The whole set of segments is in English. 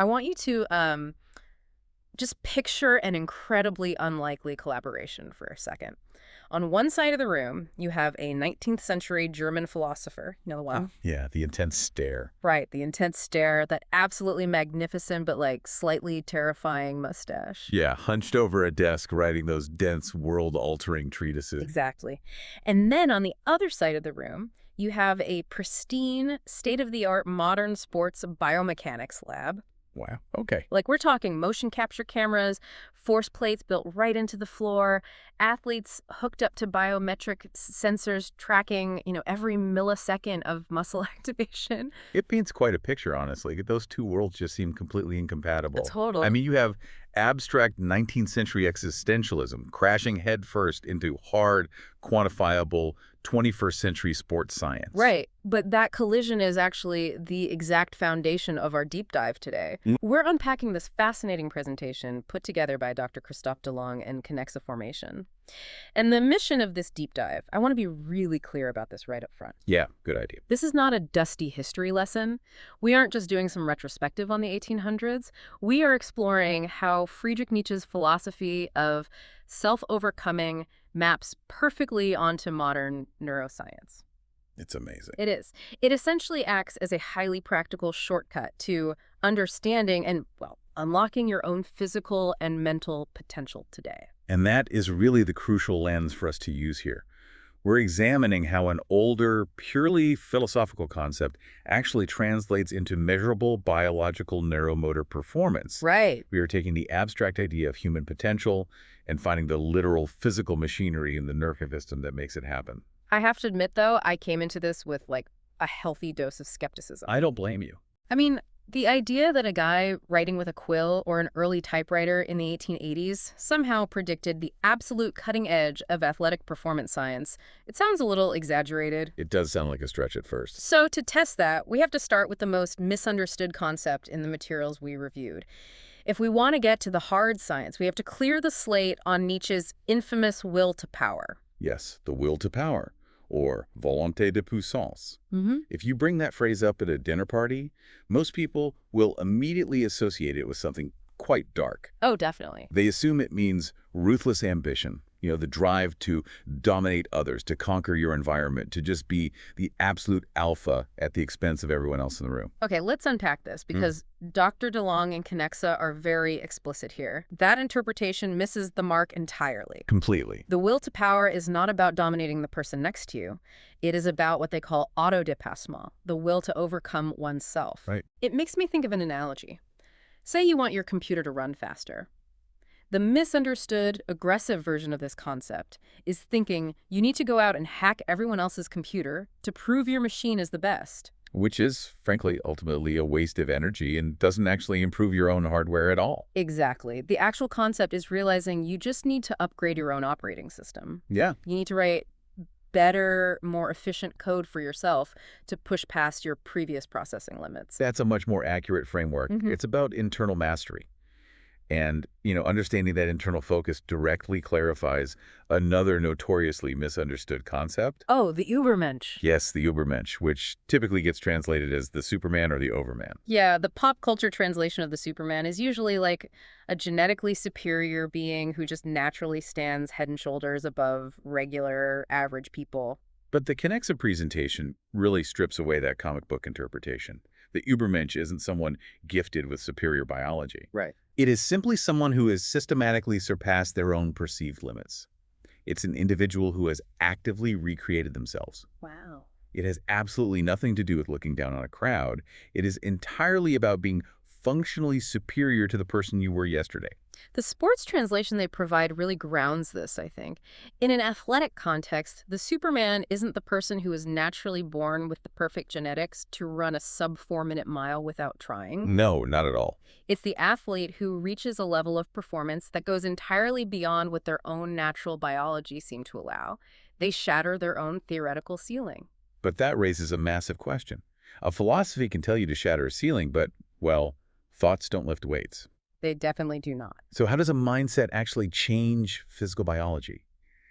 I want you to just picture an incredibly unlikely collaboration for a second. On one side of the room, you have a 19th century German philosopher, you know the one? Yeah, the intense stare. Right, the intense stare, that absolutely magnificent but like slightly terrifying mustache. Yeah, hunched over a desk writing those dense, world-altering treatises. Exactly. And then on the other side of the room, you have a pristine, state-of-the-art modern sports biomechanics lab. Wow, okay. Like, we're talking motion capture cameras, force plates built right into the floor, athletes hooked up to biometric sensors tracking, every millisecond of muscle activation. It paints quite a picture, honestly. Those two worlds just seem completely incompatible. Total. I mean, you have abstract 19th century existentialism crashing headfirst into hard, quantifiable 21st century sports science. Right. But that collision is actually the exact foundation of our deep dive today. We're unpacking this fascinating presentation put together by Dr. Christophe Delong and Kinexa Formation. And the mission of this deep dive, I want to be really clear about this right up front. Yeah, good idea. This is not a dusty history lesson. We aren't just doing some retrospective on the 1800s. We are exploring how Friedrich Nietzsche's philosophy of self-overcoming maps perfectly onto modern neuroscience. It's amazing. It is. It essentially acts as a highly practical shortcut to understanding and, well, unlocking your own physical and mental potential today. And that is really the crucial lens for us to use here. We're examining how an older, purely philosophical concept actually translates into measurable biological neuromotor performance. Right. We are taking the abstract idea of human potential and finding the literal physical machinery in the nervous system that makes it happen. I have to admit, though, I came into this with, a healthy dose of skepticism. I don't blame you. I mean, the idea that a guy writing with a quill or an early typewriter in the 1880s somehow predicted the absolute cutting edge of athletic performance science, it sounds a little exaggerated. It does sound like a stretch at first. So to test that, we have to start with the most misunderstood concept in the materials we reviewed. If we want to get to the hard science, we have to clear the slate on Nietzsche's infamous will to power. Yes, the will to power, or volonté de puissance. Mm-hmm. If you bring that phrase up at a dinner party, most people will immediately associate it with something quite dark. Oh, definitely. They assume it means ruthless ambition, the drive to dominate others, to conquer your environment, to just be the absolute alpha at the expense of everyone else in the room. Okay, let's unpack this because Dr. Delong and Kinexa are very explicit here. That interpretation misses the mark entirely. Completely. The will to power is not about dominating the person next to you. It is about what they call autodépassement, the will to overcome oneself. Right. It makes me think of an analogy. Say you want your computer to run faster. The misunderstood, aggressive version of this concept is thinking you need to go out and hack everyone else's computer to prove your machine is the best. Which is, frankly, ultimately a waste of energy and doesn't actually improve your own hardware at all. Exactly. The actual concept is realizing you just need to upgrade your own operating system. Yeah. You need to write better, more efficient code for yourself to push past your previous processing limits. That's a much more accurate framework. It's about internal mastery. And, understanding that internal focus directly clarifies another notoriously misunderstood concept. Oh, the Übermensch. Yes, the Übermensch, which typically gets translated as the Superman or the Overman. Yeah, the pop culture translation of the Superman is usually like a genetically superior being who just naturally stands head and shoulders above regular, average people. But the Kinexa presentation really strips away that comic book interpretation. The Übermensch isn't someone gifted with superior biology. Right. It is simply someone who has systematically surpassed their own perceived limits. It's an individual who has actively recreated themselves. Wow. It has absolutely nothing to do with looking down on a crowd. It is entirely about being functionally superior to the person you were yesterday. The sports translation they provide really grounds this, I think. In an athletic context, the Superman isn't the person who is naturally born with the perfect genetics to run a sub-4-minute mile without trying. No, not at all. It's the athlete who reaches a level of performance that goes entirely beyond what their own natural biology seemed to allow. They shatter their own theoretical ceiling. But that raises a massive question. A philosophy can tell you to shatter a ceiling, but, well, thoughts don't lift weights. They definitely do not. So how does a mindset actually change physical biology?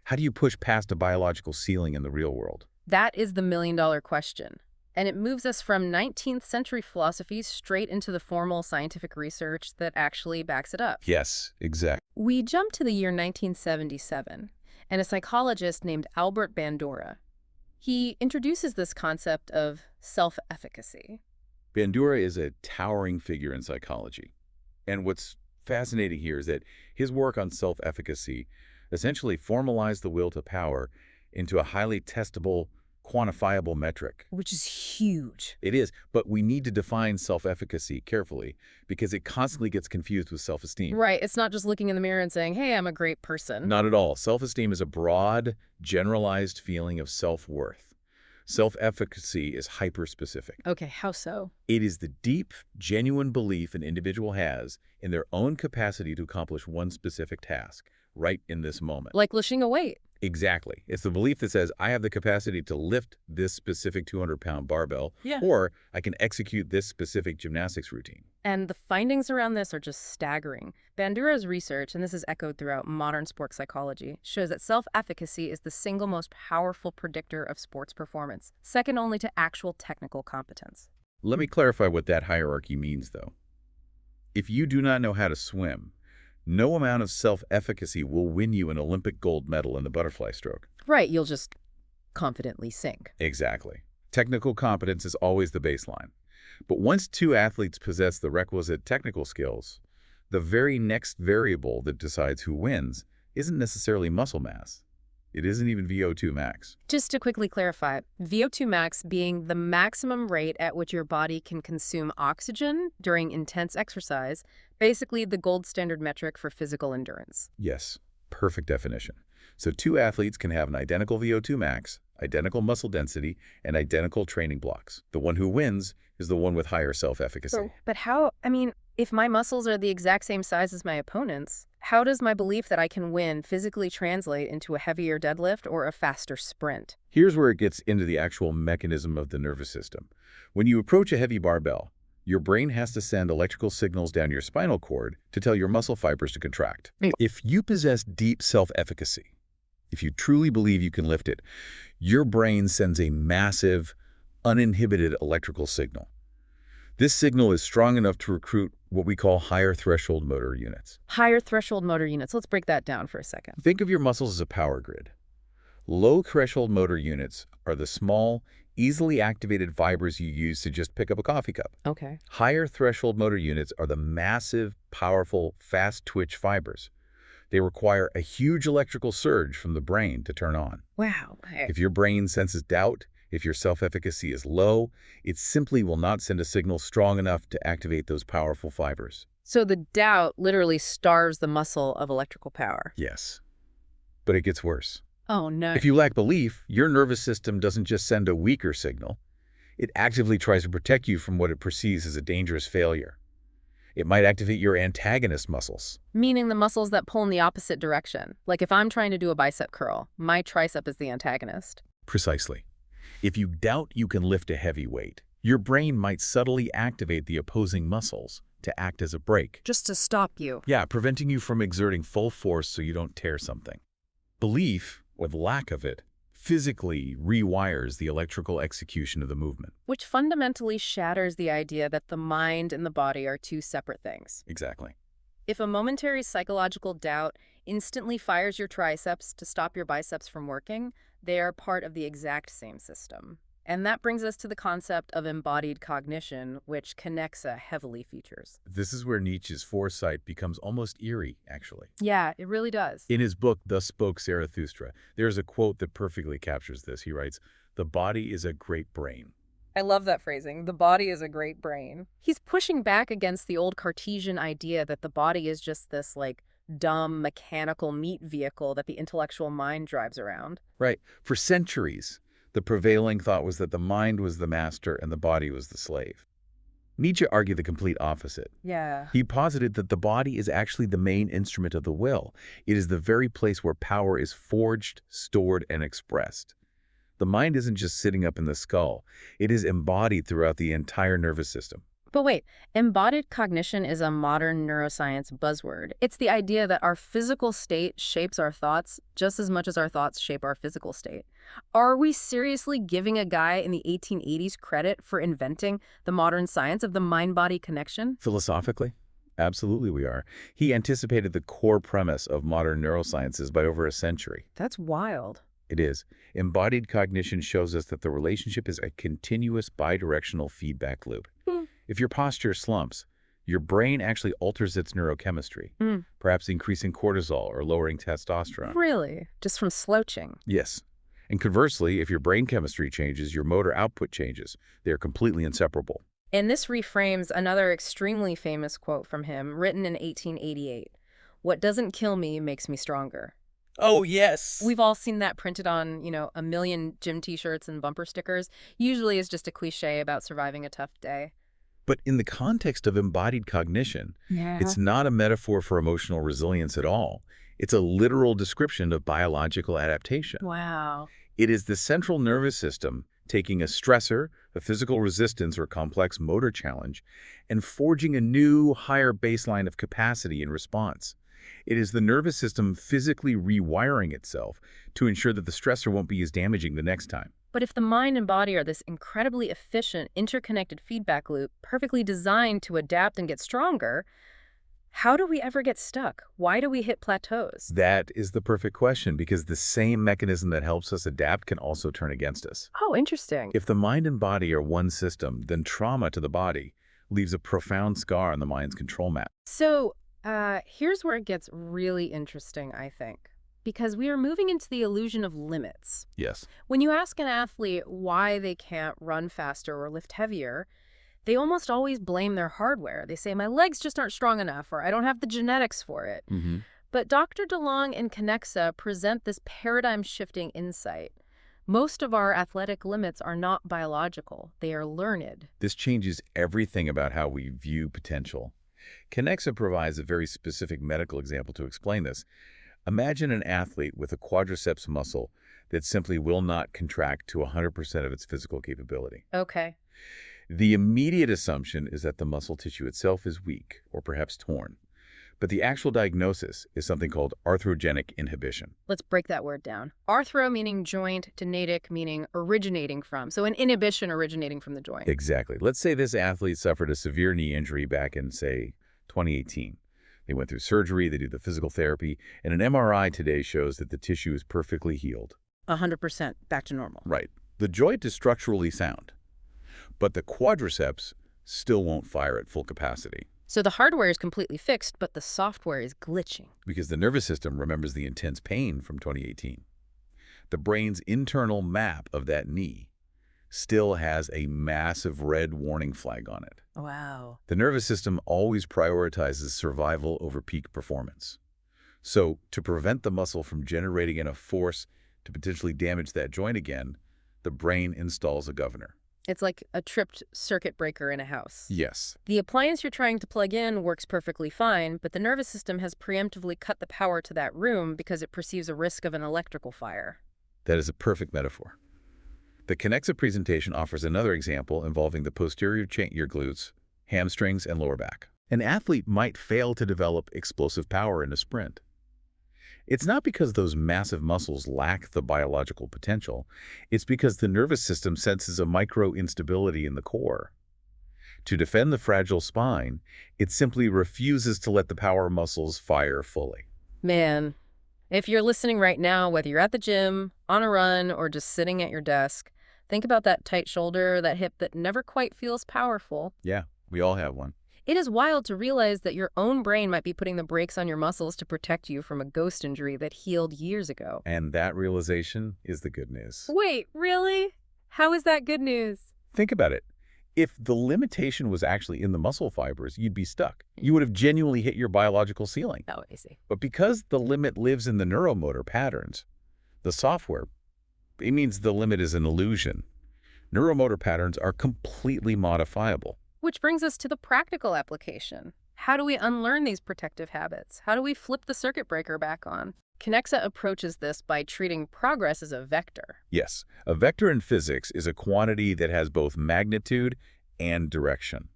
How do you push past a biological ceiling in the real world? That is the million-dollar question. And it moves us from 19th century philosophy straight into the formal scientific research that actually backs it up. Yes, exactly. We jump to the year 1977, and a psychologist named Albert Bandura. He introduces this concept of self-efficacy. Bandura is a towering figure in psychology. And what's fascinating here is that his work on self-efficacy essentially formalized the will to power into a highly testable, quantifiable metric. Which is huge. It is, but we need to define self-efficacy carefully because it constantly gets confused with self-esteem. Right, it's not just looking in the mirror and saying, hey, I'm a great person. Not at all. Self-esteem is a broad, generalized feeling of self-worth. Self-efficacy is hyper-specific. Okay, how so? It is the deep, genuine belief an individual has in their own capacity to accomplish one specific task right in this moment. Like lifting a weight. Exactly. It's the belief that says, I have the capacity to lift this specific 200-pound barbell, Yeah. or I can execute this specific gymnastics routine. And the findings around this are just staggering. Bandura's research, and this is echoed throughout modern sports psychology, shows that self-efficacy is the single most powerful predictor of sports performance, second only to actual technical competence. Let me clarify what that hierarchy means, though. If you do not know how to swim, no amount of self-efficacy will win you an Olympic gold medal in the butterfly stroke. Right, you'll just confidently sink. Exactly. Technical competence is always the baseline. But once two athletes possess the requisite technical skills, the very next variable that decides who wins isn't necessarily muscle mass. It isn't even VO2 max. Just to quickly clarify, VO2 max being the maximum rate at which your body can consume oxygen during intense exercise, basically the gold standard metric for physical endurance. Yes, perfect definition. So two athletes can have an identical VO2 max, identical muscle density, and identical training blocks. The one who wins is the one with higher self-efficacy. But how, if my muscles are the exact same size as my opponents, how does my belief that I can win physically translate into a heavier deadlift or a faster sprint? Here's where it gets into the actual mechanism of the nervous system. When you approach a heavy barbell, your brain has to send electrical signals down your spinal cord to tell your muscle fibers to contract. If you possess deep self-efficacy, if you truly believe you can lift it, your brain sends a massive, uninhibited electrical signal. This signal is strong enough to recruit what we call higher threshold motor units. Higher threshold motor units. Let's break that down for a second. Think of your muscles as a power grid. Low threshold motor units are the small, easily activated fibers you use to just pick up a coffee cup. Okay. Higher threshold motor units are the massive, powerful, fast-twitch fibers. They require a huge electrical surge from the brain to turn on. Wow. If your brain senses doubt, if your self-efficacy is low, it simply will not send a signal strong enough to activate those powerful fibers. So the doubt literally starves the muscle of electrical power. Yes. But it gets worse. Oh, no. If you lack belief, your nervous system doesn't just send a weaker signal. It actively tries to protect you from what it perceives as a dangerous failure. It might activate your antagonist muscles. Meaning the muscles that pull in the opposite direction. Like if I'm trying to do a bicep curl, my tricep is the antagonist. Precisely. If you doubt you can lift a heavy weight, your brain might subtly activate the opposing muscles to act as a brake. Just to stop you. Yeah, preventing you from exerting full force so you don't tear something. Belief, or the lack of it, physically rewires the electrical execution of the movement. Which fundamentally shatters the idea that the mind and the body are two separate things. Exactly. If a momentary psychological doubt instantly fires your triceps to stop your biceps from working, they are part of the exact same system. And that brings us to the concept of embodied cognition, which Kinexa heavily features. This is where Nietzsche's foresight becomes almost eerie, actually. Yeah, it really does. In his book, Thus Spoke Zarathustra, there's a quote that perfectly captures this. He writes, "The body is a great brain." I love that phrasing. The body is a great brain. He's pushing back against the old Cartesian idea that the body is just this, dumb, mechanical meat vehicle that the intellectual mind drives around. Right. For centuries, the prevailing thought was that the mind was the master and the body was the slave. Nietzsche argued the complete opposite. Yeah. He posited that the body is actually the main instrument of the will. It is the very place where power is forged, stored, and expressed. The mind isn't just sitting up in the skull. It is embodied throughout the entire nervous system. But wait, embodied cognition is a modern neuroscience buzzword. It's the idea that our physical state shapes our thoughts just as much as our thoughts shape our physical state. Are we seriously giving a guy in the 1880s credit for inventing the modern science of the mind-body connection? Philosophically? Absolutely we are. He anticipated the core premise of modern neurosciences by over a century. That's wild. It is. Embodied cognition shows us that the relationship is a continuous bidirectional feedback loop. If your posture slumps, your brain actually alters its neurochemistry, perhaps increasing cortisol or lowering testosterone. Really? Just from slouching? Yes. And conversely, if your brain chemistry changes, your motor output changes. They are completely inseparable. And this reframes another extremely famous quote from him, written in 1888. "What doesn't kill me makes me stronger." Oh, yes. We've all seen that printed on, a million gym t-shirts and bumper stickers. Usually it's just a cliche about surviving a tough day. But in the context of embodied cognition, it's not a metaphor for emotional resilience at all. It's a literal description of biological adaptation. Wow. It is the central nervous system taking a stressor, a physical resistance or complex motor challenge, and forging a new, higher baseline of capacity in response. It is the nervous system physically rewiring itself to ensure that the stressor won't be as damaging the next time. But if the mind and body are this incredibly efficient, interconnected feedback loop, perfectly designed to adapt and get stronger, how do we ever get stuck? Why do we hit plateaus? That is the perfect question, because the same mechanism that helps us adapt can also turn against us. Oh, interesting. If the mind and body are one system, then trauma to the body leaves a profound scar on the mind's control map. So, here's where it gets really interesting, I think. Because we are moving into the illusion of limits. Yes. When you ask an athlete why they can't run faster or lift heavier, they almost always blame their hardware. They say, my legs just aren't strong enough, or I don't have the genetics for it. But Dr. Delong and Kinexa present this paradigm-shifting insight. Most of our athletic limits are not biological. They are learned. This changes everything about how we view potential. Kinexa provides a very specific medical example to explain this. Imagine an athlete with a quadriceps muscle that simply will not contract to 100% of its physical capability. Okay. The immediate assumption is that the muscle tissue itself is weak or perhaps torn. But the actual diagnosis is something called arthrogenic inhibition. Let's break that word down. Arthro meaning joint, genetic meaning originating from. So an inhibition originating from the joint. Exactly. Let's say this athlete suffered a severe knee injury back in, say, 2018. They went through surgery, they do the physical therapy, and an MRI today shows that the tissue is perfectly healed. 100% back to normal. Right. The joint is structurally sound, but the quadriceps still won't fire at full capacity. So the hardware is completely fixed, but the software is glitching. Because the nervous system remembers the intense pain from 2018. The brain's internal map of that knee still has a massive red warning flag on it. Wow. The nervous system always prioritizes survival over peak performance. So, to prevent the muscle from generating enough force to potentially damage that joint again, the brain installs a governor. It's like a tripped circuit breaker in a house. Yes. The appliance you're trying to plug in works perfectly fine, but the nervous system has preemptively cut the power to that room because it perceives a risk of an electrical fire. That is a perfect metaphor. The Kinexa presentation offers another example involving the posterior chain, your glutes, hamstrings, and lower back. An athlete might fail to develop explosive power in a sprint. It's not because those massive muscles lack the biological potential. It's because the nervous system senses a micro-instability in the core. To defend the fragile spine, it simply refuses to let the power muscles fire fully. Man, if you're listening right now, whether you're at the gym, on a run, or just sitting at your desk, think about that tight shoulder, that hip that never quite feels powerful. Yeah, we all have one. It is wild to realize that your own brain might be putting the brakes on your muscles to protect you from a ghost injury that healed years ago. And that realization is the good news. Wait, really? How is that good news? Think about it. If the limitation was actually in the muscle fibers, you'd be stuck. You would have genuinely hit your biological ceiling. Oh, I see. But because the limit lives in the neuromotor patterns, the software, it means the limit is an illusion. Neuromotor patterns are completely modifiable. Which brings us to the practical application. How do we unlearn these protective habits? How do we flip the circuit breaker back on? Kinexa approaches this by treating progress as a vector. Yes, a vector in physics is a quantity that has both magnitude and direction.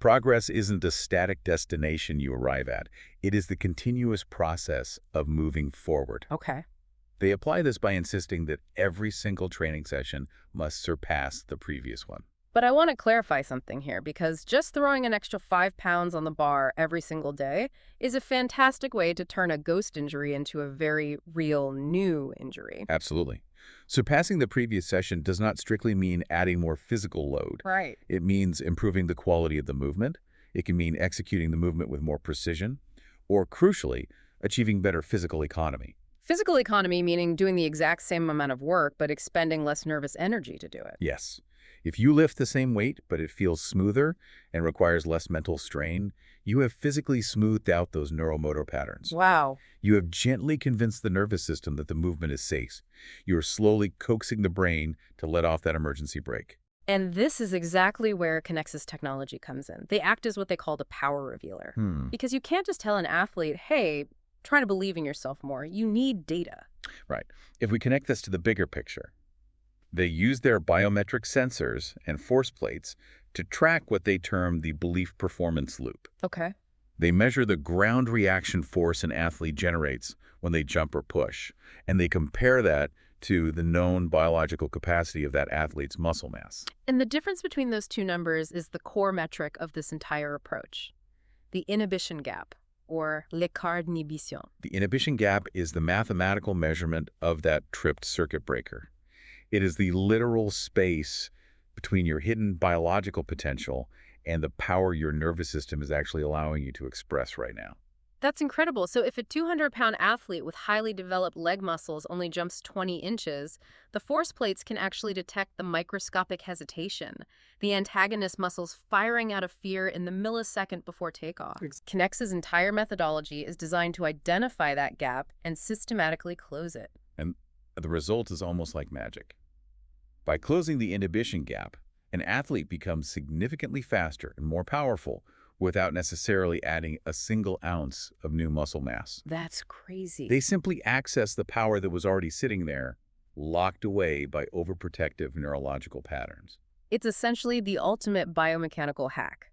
Progress isn't a static destination you arrive at. It is the continuous process of moving forward. Okay. They apply this by insisting that every single training session must surpass the previous one. But I want to clarify something here because just throwing an extra 5 pounds on the bar every single day is a fantastic way to turn a ghost injury into a very real new injury. Absolutely. Surpassing the previous session does not strictly mean adding more physical load. Right. It means improving the quality of the movement. It can mean executing the movement with more precision, or crucially, achieving better physical economy. Physical economy meaning doing the exact same amount of work but expending less nervous energy to do it. Yes. If you lift the same weight, but it feels smoother and requires less mental strain, you have physically smoothed out those neuromotor patterns. Wow. You have gently convinced the nervous system that the movement is safe. You are slowly coaxing the brain to let off that emergency brake. And this is exactly where Kinexa's technology comes in. They act as what they call the power revealer. Because you can't just tell an athlete, hey, try to believe in yourself more. You need data. Right. If we connect this to the bigger picture, they use their biometric sensors and force plates to track what they term the belief performance loop. Okay. They measure the ground reaction force an athlete generates when they jump or push, and they compare that to the known biological capacity of that athlete's muscle mass. And the difference between those two numbers is the core metric of this entire approach, the inhibition gap, or l'écart d'inhibition. The inhibition gap is the mathematical measurement of that tripped circuit breaker. It is the literal space between your hidden biological potential and the power your nervous system is actually allowing you to express right now. That's incredible. So if a 200-pound athlete with highly developed leg muscles only jumps 20 inches, the force plates can actually detect the microscopic hesitation, the antagonist muscles firing out of fear in the millisecond before takeoff. Kinexa's entire methodology is designed to identify that gap and systematically close it. And the result is almost like magic. By closing the inhibition gap, an athlete becomes significantly faster and more powerful without necessarily adding a single ounce of new muscle mass. That's crazy. They simply access the power that was already sitting there, locked away by overprotective neurological patterns. It's essentially the ultimate biomechanical hack.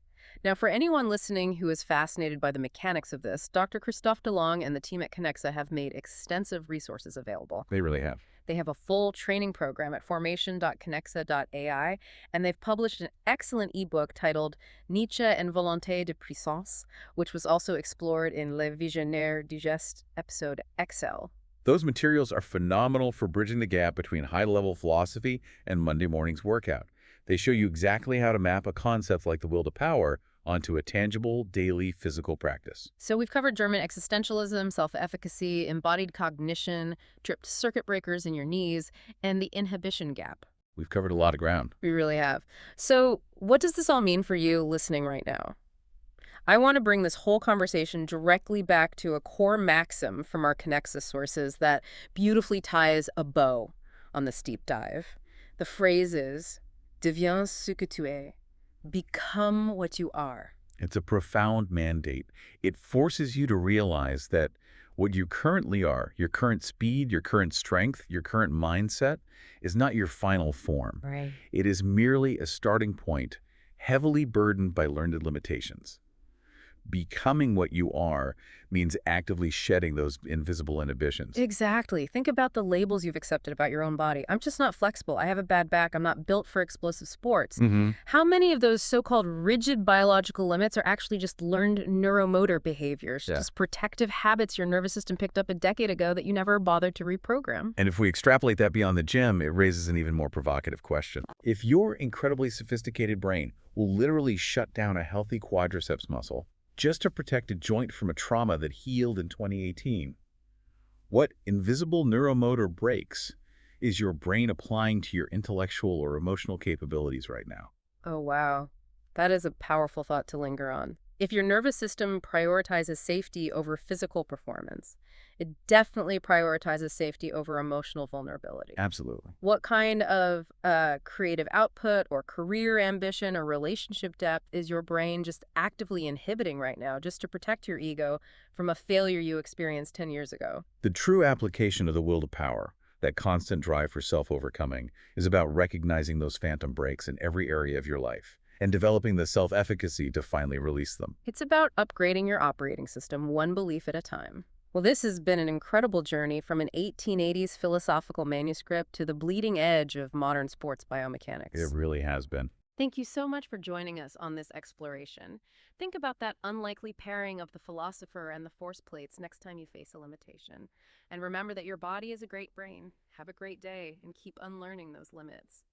Now, for anyone listening who is fascinated by the mechanics of this, Dr. Christophe Delong and the team at Kinexa have made extensive resources available. They really have. They have a full training program at formation.kinexa.ai, and they've published an excellent ebook titled Nietzsche and Volonté de Puissance, which was also explored in Le Visionnaire du Geste episode XL. Those materials are phenomenal for bridging the gap between high-level philosophy and Monday morning's workout. They show you exactly how to map a concept like the will to power onto a tangible, daily physical practice. So we've covered German existentialism, self-efficacy, embodied cognition, tripped circuit breakers in your knees, and the inhibition gap. We've covered a lot of ground. We really have. So what does this all mean for you listening right now? I want to bring this whole conversation directly back to a core maxim from our Kinexa sources that beautifully ties a bow on this deep dive. The phrase is, deviens ce que tu es. Become what you are. It's a profound mandate. It forces you to realize that what you currently are, your current speed, your current strength, your current mindset, is not your final form. Right. It is merely a starting point, heavily burdened by learned limitations. Becoming what you are means actively shedding those invisible inhibitions. Exactly. Think about the labels you've accepted about your own body. I'm just not flexible. I have a bad back. I'm not built for explosive sports. How many of those so-called rigid biological limits are actually just learned neuromotor behaviors, just protective habits your nervous system picked up a decade ago that you never bothered to reprogram? And if we extrapolate that beyond the gym, it raises an even more provocative question. If your incredibly sophisticated brain will literally shut down a healthy quadriceps muscle just to protect a joint from a trauma that healed in 2018, what invisible neuromotor breaks is your brain applying to your intellectual or emotional capabilities right now? Oh, wow. That is a powerful thought to linger on. If your nervous system prioritizes safety over physical performance, it definitely prioritizes safety over emotional vulnerability. Absolutely. What kind of creative output or career ambition or relationship depth is your brain just actively inhibiting right now just to protect your ego from a failure you experienced 10 years ago? The true application of the will to power, that constant drive for self-overcoming, is about recognizing those phantom breaks in every area of your life and developing the self-efficacy to finally release them. It's about upgrading your operating system one belief at a time. Well, this has been an incredible journey from an 1880s philosophical manuscript to the bleeding edge of modern sports It biomechanics. really has been. Thank you so much for joining us on this exploration. Think about that unlikely pairing of the philosopher and the force plates next time you face a limitation. And remember that your body is a great brain. Have a great day and keep unlearning those limits.